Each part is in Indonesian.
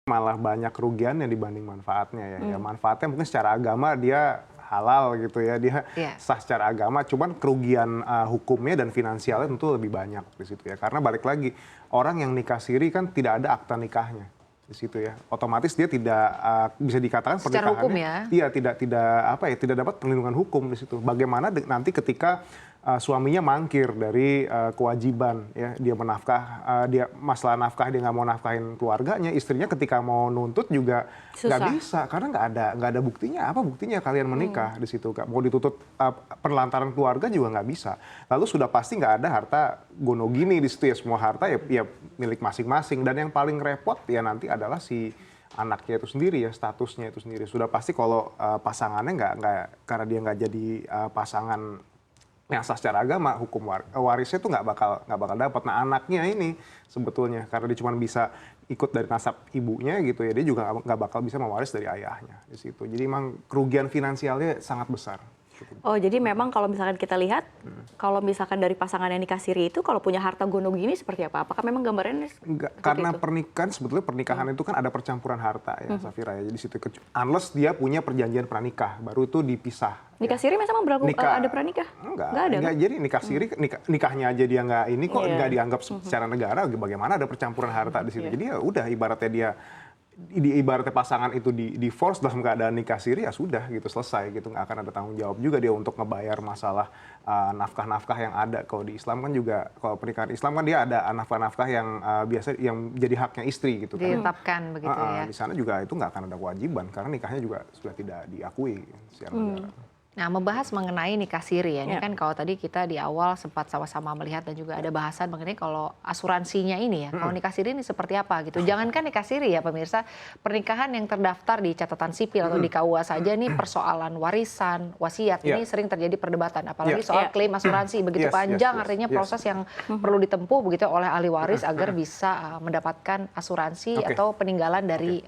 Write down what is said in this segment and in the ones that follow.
malah banyak kerugiannya dibanding manfaatnya ya. Ya manfaatnya mungkin secara agama dia halal gitu ya, dia sah secara agama, cuman kerugian hukumnya dan finansialnya tentu lebih banyak di situ ya. Karena balik lagi, orang yang nikah siri kan tidak ada akta nikahnya di situ ya. Otomatis dia tidak bisa dikatakan secara hukum pernikahannya ya? tidak dapat perlindungan hukum di situ. Bagaimana nanti ketika suaminya mangkir dari kewajiban ya, dia menafkah, dia masalah nafkah, dia nggak mau nafkahin keluarganya, istrinya ketika mau nuntut juga nggak bisa karena nggak ada buktinya. Apa buktinya kalian menikah di situ? Mau dituntut perlantaran keluarga juga nggak bisa. Lalu sudah pasti nggak ada harta gono gini di situ ya, semua harta ya milik masing-masing. Dan yang paling repot ya nanti adalah si anaknya itu sendiri ya, statusnya itu sendiri. Sudah pasti kalau pasangannya nggak karena dia nggak jadi pasangan yang sah secara agama, hukum warisnya itu nggak bakal dapat. Nah anaknya ini sebetulnya karena dia cuma bisa ikut dari nasab ibunya gitu ya, dia juga nggak bakal bisa mewaris dari ayahnya di situ. Jadi memang kerugian finansialnya sangat besar. Oh jadi memang kalau misalkan kita lihat, kalau misalkan dari pasangan yang nikah siri itu kalau punya harta gono gini seperti apa? Apakah memang gambarannya enggak, karena sebetulnya pernikahan itu kan ada percampuran harta ya Safira ya. Jadi situ unless dia punya perjanjian pranikah, baru itu dipisah. Nikah siri memang berlaku ada pranikah? Enggak ada. Enggak, jadi nikah siri nikahnya aja dia nggak ini kok nggak dianggap secara negara, bagaimana ada percampuran harta di situ. Jadi ya udah ibaratnya dia ibaratnya pasangan itu di divorce dalam keadaan nikah siri ya sudah gitu, selesai gitu, nggak akan ada tanggung jawab juga dia untuk ngebayar masalah nafkah-nafkah yang ada. Kalau di Islam kan juga, kalau pernikahan Islam kan dia ada nafkah-nafkah yang biasa yang jadi haknya istri gitu kan. Ditetapkan begitu ya. Di sana juga itu nggak akan ada kewajiban karena nikahnya juga sudah tidak diakui secara negara. Nah, membahas mengenai nikah siri ya, ini kan kalau tadi kita di awal sempat sama-sama melihat dan juga ada bahasan mengenai kalau asuransinya ini ya, kalau nikah siri ini seperti apa gitu. Jangankan nikah siri ya pemirsa, pernikahan yang terdaftar di catatan sipil atau di KUA saja nih persoalan warisan, wasiat, ini sering terjadi perdebatan. Apalagi soal klaim asuransi, begitu panjang artinya proses yang perlu ditempuh begitu oleh ahli waris agar bisa mendapatkan asuransi atau peninggalan dari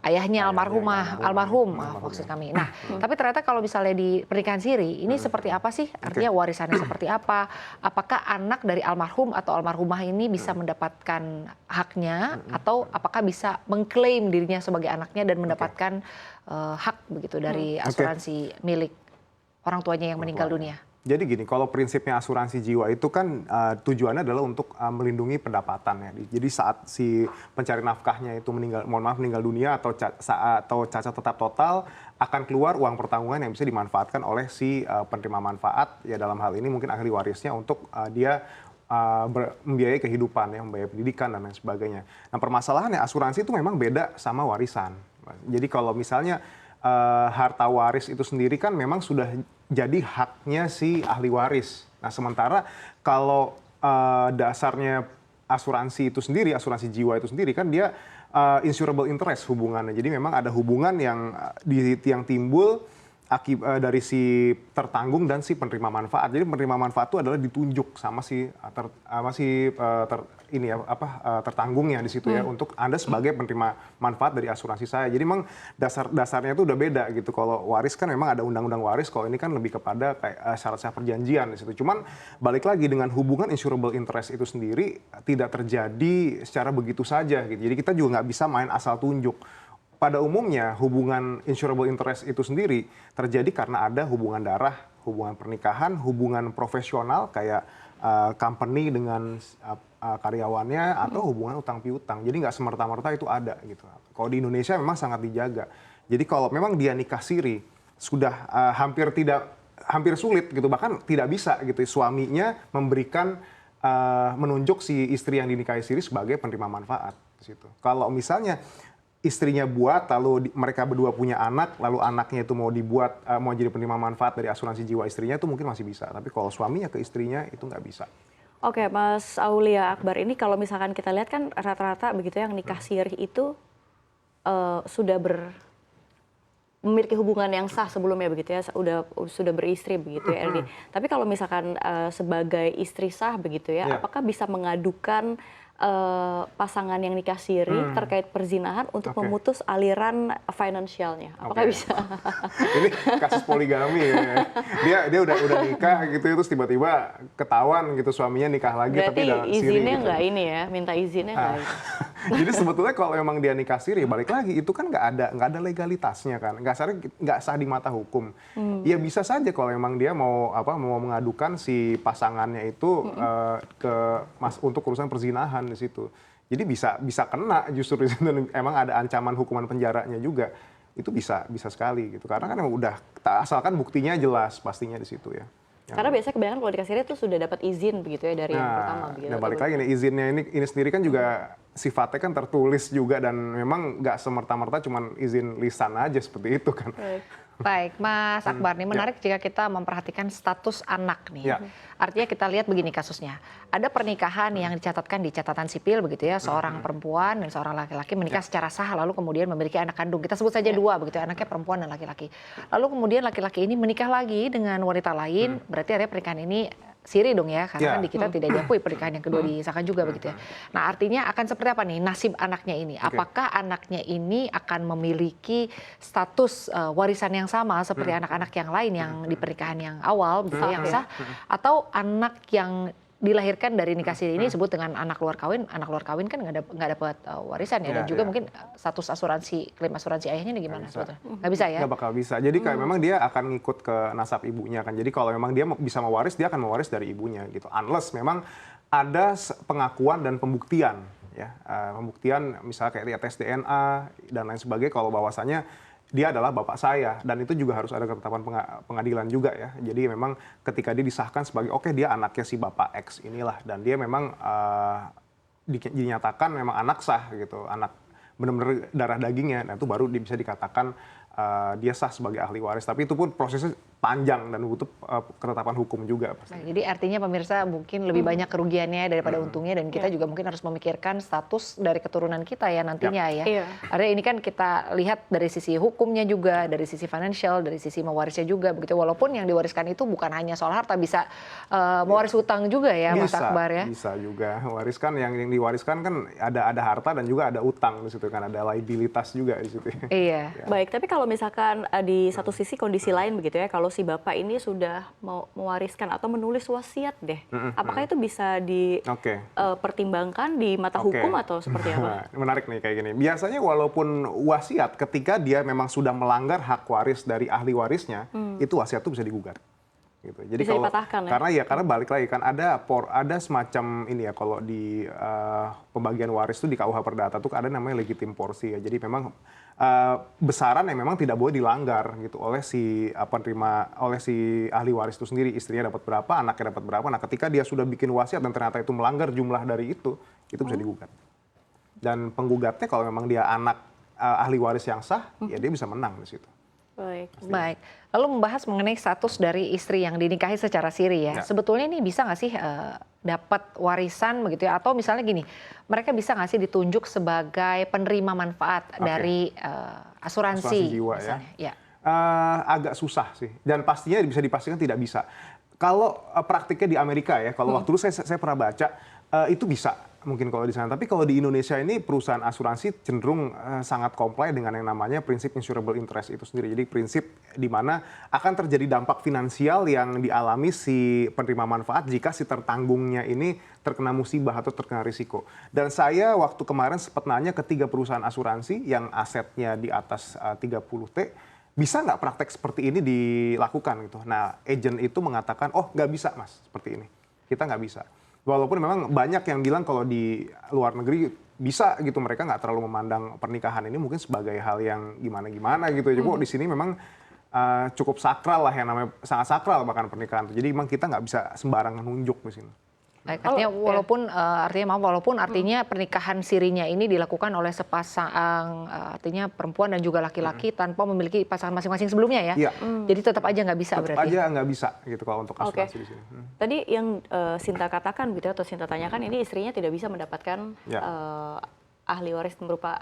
ayahnya almarhum maksud kami. Nah, tapi ternyata kalau misalnya di pernikahan siri, ini seperti apa sih? Artinya warisannya seperti apa? Apakah anak dari almarhum atau almarhumah ini bisa mendapatkan haknya? Atau apakah bisa mengklaim dirinya sebagai anaknya dan mendapatkan hak begitu dari asuransi milik orang tuanya yang meninggal dunia? Jadi gini, kalau prinsipnya asuransi jiwa itu kan tujuannya adalah untuk melindungi pendapatan ya. Jadi saat si pencari nafkahnya itu meninggal dunia atau cacat tetap total, akan keluar uang pertanggungan yang bisa dimanfaatkan oleh si penerima manfaat ya, dalam hal ini mungkin ahli warisnya untuk dia membiayai kehidupan ya, membiayai pendidikan dan lain sebagainya. Nah permasalahannya asuransi itu memang beda sama warisan. Jadi kalau misalnya harta waris itu sendiri kan memang sudah jadi haknya si ahli waris. Nah sementara kalau dasarnya asuransi itu sendiri, asuransi jiwa itu sendiri kan dia insurable interest hubungannya. Jadi memang ada hubungan yang timbul dari si tertanggung dan si penerima manfaat. Jadi penerima manfaat itu adalah ditunjuk sama si tertanggungnya di situ ya, untuk Anda sebagai penerima manfaat dari asuransi saya. Jadi memang dasarnya itu udah beda gitu. Kalau waris kan memang ada undang-undang waris, kalau ini kan lebih kepada kayak syarat-syarat perjanjian di situ. Cuman balik lagi dengan hubungan insurable interest itu sendiri tidak terjadi secara begitu saja gitu. Jadi kita juga nggak bisa main asal tunjuk. Pada umumnya hubungan insurable interest itu sendiri terjadi karena ada hubungan darah, hubungan pernikahan, hubungan profesional kayak company dengan karyawannya, atau hubungan utang piutang. Jadi nggak semerta-merta itu ada gitu. Kalau di Indonesia memang sangat dijaga. Jadi kalau memang dia nikah siri sudah hampir sulit gitu, bahkan tidak bisa gitu suaminya menunjuk si istri yang dinikahi siri sebagai penerima manfaat di situ. Kalau misalnya istrinya buat, lalu mereka berdua punya anak, lalu anaknya itu mau jadi penerima manfaat dari asuransi jiwa istrinya, itu mungkin masih bisa. Tapi kalau suaminya ke istrinya itu nggak bisa. Oke, Mas Aulia Akbar, ini kalau misalkan kita lihat kan rata-rata begitu yang nikah siri itu sudah memiliki hubungan yang sah sebelumnya begitu ya, sudah beristri begitu ya, LD. Tapi kalau misalkan sebagai istri sah begitu ya, apakah bisa mengadukan pasangan yang nikah siri terkait perzinahan untuk memutus aliran finansialnya? Apakah bisa? Ini kasus poligami ya. Dia udah nikah gitu, terus tiba-tiba ketahuan gitu suaminya nikah lagi. Berarti tapi dalam izinnya gitu. Nggak ini ya, minta izinnya nggak? Jadi sebetulnya kalau memang dia nikah siri, balik lagi itu kan nggak ada legalitasnya kan, nggak sah di mata hukum. Ya bisa saja kalau memang dia mau mengadukan si pasangannya itu untuk urusan perzinahan di situ. Jadi bisa kena justru di situ, emang ada ancaman hukuman penjaranya juga. Itu bisa sekali gitu. Karena kan emang udah asalkan buktinya jelas pastinya di situ ya. Karena biasanya kebanyakan kalau nikah siri itu sudah dapat izin begitu ya dari yang pertama begitu. Nah balik lagi nih, izinnya ini sendiri kan juga sifatnya kan tertulis juga dan memang nggak semerta-merta cuman izin lisan aja seperti itu kan. Baik, Mas Akbar, nih menarik jika kita memperhatikan status anak nih. Ya. Artinya kita lihat begini kasusnya. Ada pernikahan yang dicatatkan di catatan sipil begitu ya, seorang perempuan dan seorang laki-laki menikah secara sah lalu kemudian memiliki anak kandung. Kita sebut saja dua begitu, anaknya perempuan dan laki-laki. Lalu kemudian laki-laki ini menikah lagi dengan wanita lain, berarti area pernikahan ini siri dong ya, karena kan di kita tidak diakui pernikahan yang kedua disahkan juga begitu ya. Nah artinya akan seperti apa nih nasib anaknya ini? Apakah anaknya ini akan memiliki status warisan yang sama seperti anak-anak yang lain yang di pernikahan yang awal, begitu yang sah, atau anak yang dilahirkan dari nikah siri ini disebut dengan anak luar kawin kan nggak dapat warisan ya, dan juga mungkin status klaim asuransi ayahnya ini gimana sebetulnya? Nggak bisa ya? Nggak bakal bisa. Jadi kayak memang dia akan ngikut ke nasab ibunya kan. Jadi kalau memang dia bisa mewaris, dia akan mewaris dari ibunya gitu. Unless memang ada pengakuan dan pembuktian ya, pembuktian misalnya kayak tes DNA dan lain sebagainya kalau bahwasanya dia adalah bapak saya, dan itu juga harus ada ketetapan pengadilan juga ya. Jadi memang ketika dia disahkan sebagai oke dia anaknya si bapak X inilah, dan dia memang dinyatakan memang anak sah gitu, anak benar-benar darah dagingnya, nah itu baru bisa dikatakan dia sah sebagai ahli waris. Tapi itu pun prosesnya panjang dan butuh ketetapan hukum juga pasti. Nah, jadi artinya pemirsa mungkin lebih banyak kerugiannya daripada untungnya, dan kita juga mungkin harus memikirkan status dari keturunan kita ya nantinya ya. Iya. Artinya ini kan kita lihat dari sisi hukumnya juga, dari sisi financial, dari sisi mewarisnya juga begitu. Walaupun yang diwariskan itu bukan hanya soal harta, bisa mewaris hutang juga ya Mas Akbar ya. Bisa juga wariskan, yang diwariskan kan ada harta dan juga ada utang di situ kan, ada liabilitas juga di situ. Iya. Baik, tapi kalau misalkan di satu sisi kondisi lain begitu ya, kalau si bapak ini sudah mau mewariskan atau menulis wasiat deh, apakah itu bisa dipertimbangkan di mata hukum atau seperti apa? Menarik nih kayak gini. Biasanya walaupun wasiat, ketika dia memang sudah melanggar hak waris dari ahli warisnya, itu wasiat itu bisa digugat. Gitu. Jadi bisa dipatahkan ya? Karena balik lagi kan ada semacam ini ya, kalau di pembagian waris itu di KUH Perdata tuh ada namanya legitim porsi ya. Jadi memang besaran yang memang tidak boleh dilanggar gitu oleh si ahli waris itu sendiri. Istrinya dapat berapa, anaknya dapat berapa. Nah, ketika dia sudah bikin wasiat dan ternyata itu melanggar jumlah dari itu bisa digugat. Dan penggugatnya kalau memang dia anak ahli waris yang sah, ya dia bisa menang di situ. Baik. Lalu membahas mengenai status dari istri yang dinikahi secara siri ya. Sebetulnya ini bisa nggak sih dapat warisan begitu ya? Atau misalnya gini, mereka bisa nggak sih ditunjuk sebagai penerima manfaat dari asuransi jiwa misalnya? Ya. Agak susah sih. Dan pastinya bisa dipastikan tidak bisa. Kalau praktiknya di Amerika ya, kalau waktu dulu saya pernah baca, itu bisa mungkin kalau di sana. Tapi kalau di Indonesia ini perusahaan asuransi cenderung sangat comply dengan yang namanya prinsip insurable interest itu sendiri. Jadi prinsip di mana akan terjadi dampak finansial yang dialami si penerima manfaat jika si tertanggungnya ini terkena musibah atau terkena risiko. Dan saya waktu kemarin sempat nanya ke 3 perusahaan asuransi yang asetnya di atas 30T, bisa nggak praktek seperti ini dilakukan gitu. Nah, agent itu mengatakan, oh nggak bisa mas, seperti ini. Kita nggak bisa. Walaupun memang banyak yang bilang kalau di luar negeri bisa gitu, mereka nggak terlalu memandang pernikahan ini mungkin sebagai hal yang gimana-gimana gitu. Jadi di sini memang cukup sakral lah, yang namanya sangat sakral bahkan pernikahan. Jadi memang kita nggak bisa sembarangan nunjuk di sini. Baik, artinya walaupun artinya pernikahan sirinya ini dilakukan oleh sepasang artinya perempuan dan juga laki-laki tanpa memiliki pasangan masing-masing sebelumnya ya. Jadi tetap aja nggak bisa tetap berarti. Aja nggak bisa gitu kalau untuk asuransi di sini. Tadi yang Sinta katakan gitu atau Sinta tanyakan, ini istrinya tidak bisa mendapatkan ahli waris berupa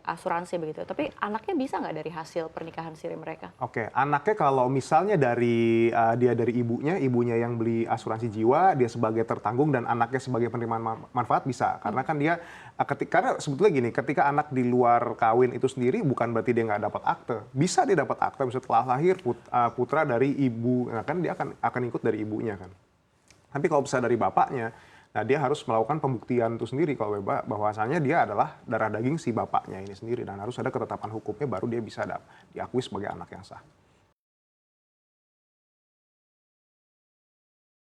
asuransi begitu. Tapi anaknya bisa nggak dari hasil pernikahan siri mereka? Oke, anaknya kalau misalnya dari dia dari ibunya yang beli asuransi jiwa, dia sebagai tertanggung dan anaknya sebagai penerima manfaat bisa. Karena kan dia karena sebetulnya gini, ketika anak di luar kawin itu sendiri bukan berarti dia nggak dapat akte. Bisa dia dapat akte setelah lahir putra dari ibu, nah kan dia akan ikut dari ibunya kan. Tapi kalau bisa dari bapaknya, Nah, dia harus melakukan pembuktian itu sendiri kalau bahwasanya dia adalah darah daging si bapaknya ini sendiri dan harus ada ketetapan hukumnya baru dia bisa diakui sebagai anak yang sah.